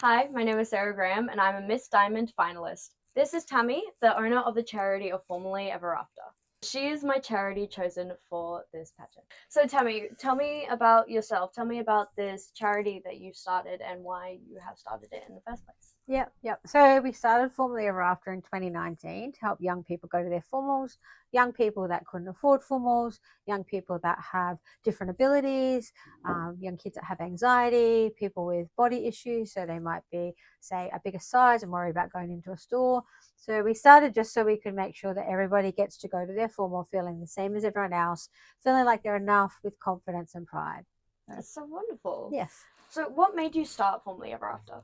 Hi, my name is Sarah Graham, and I'm a Miss Diamond finalist. This is Tammy, the owner of the charity of Formerly Ever After. She is my charity chosen for this pageant. So, Tammy, tell me about yourself. Tell me about this charity that you started and why you have started it in the first place. Yep. So we started Formally Ever After in 2019 to help young people go to their formals, young people that couldn't afford formals, young people that have different abilities, young kids that have anxiety, people with body issues. So they might be, say, a bigger size and worried about going into a store. So we started just so we could make sure that everybody gets to go to their formal feeling the same as everyone else, feeling like they're enough with confidence and pride. So, That's so wonderful. yes. So, what made you start Formerly Ever After?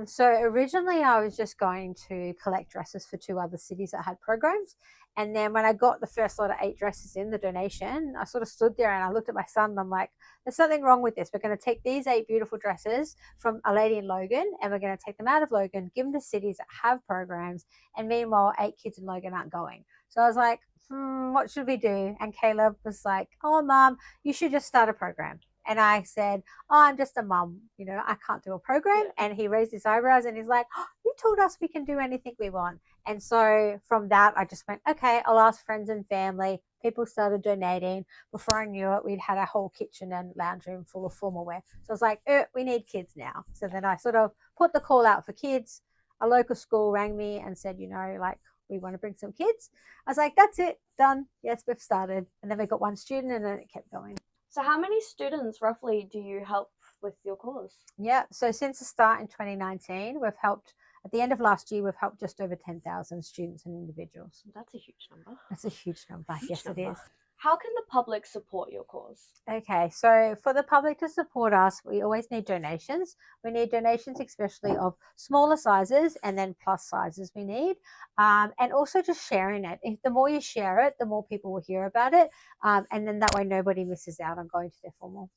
So originally I was just going to collect dresses for two other cities that had programs. And then when I got the first lot of 8 dresses in the donation, I sort of stood there and I looked at my son and I'm like, there's something wrong with this. We're going to take these 8 beautiful dresses from a lady in Logan and we're going to take them out of Logan, give them to cities that have programs. And meanwhile, 8 kids in Logan aren't going. So I was like, what should we do? And Caleb was like, oh, mom, you should just start a program. And I said, oh, I'm just a mum, I can't do a program. Yeah. And he raised his eyebrows and he's like, oh, you told us we can do anything we want. And so from that, I just went, okay, I'll ask friends and family. People started donating. Before I knew it, we'd had a whole kitchen and lounge room full of formal wear. So I was like, we need kids now. So then I sort of put the call out for kids. A local school rang me and said, like, we want to bring some kids. I was like, that's it, done. Yes, we've started. And then we got one student and then it kept going. So, how many students roughly do you help with your cause? Yeah. So since the start in 2019, we've helped, at the end of last year, we've helped just over 10,000 students and individuals. That's a huge number. That's a huge number. Huge Yes, it number. is. How can the public support your cause? Okay. So for the public to support us, we always need donations. We need donations, especially of smaller sizes and then plus sizes we need. And also just sharing it. If the more you share it, the more people will hear about it. And then that way nobody misses out on going to their formal.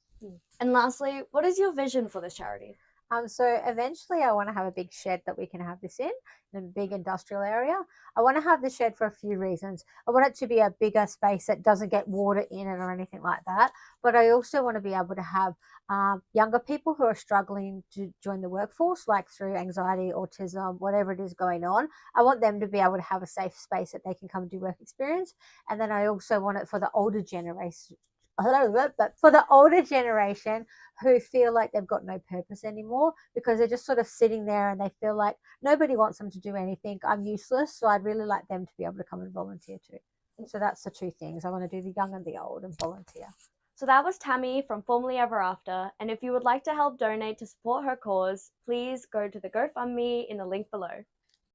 And lastly, what is your vision for this charity? So eventually I want to have a big shed that we can have this in a big industrial area. I want to have the shed for a few reasons. I want it to be a bigger space that doesn't get water in it or anything like that. But I also want to be able to have younger people who are struggling to join the workforce, like through anxiety, autism, whatever it is going on. I want them to be able to have a safe space that they can come and do work experience. And then I also want it for the older generation. But for the older generation who feel like they've got no purpose anymore because they're just sort of sitting there and they feel like nobody wants them to do anything. I'm useless. So I'd really like them to be able to come and volunteer too. So that's the two things. I want to do the young and the old and volunteer. So that was Tammy from Formerly Ever After, and if you would like to help donate to support her cause, please go to the GoFundMe in the link below.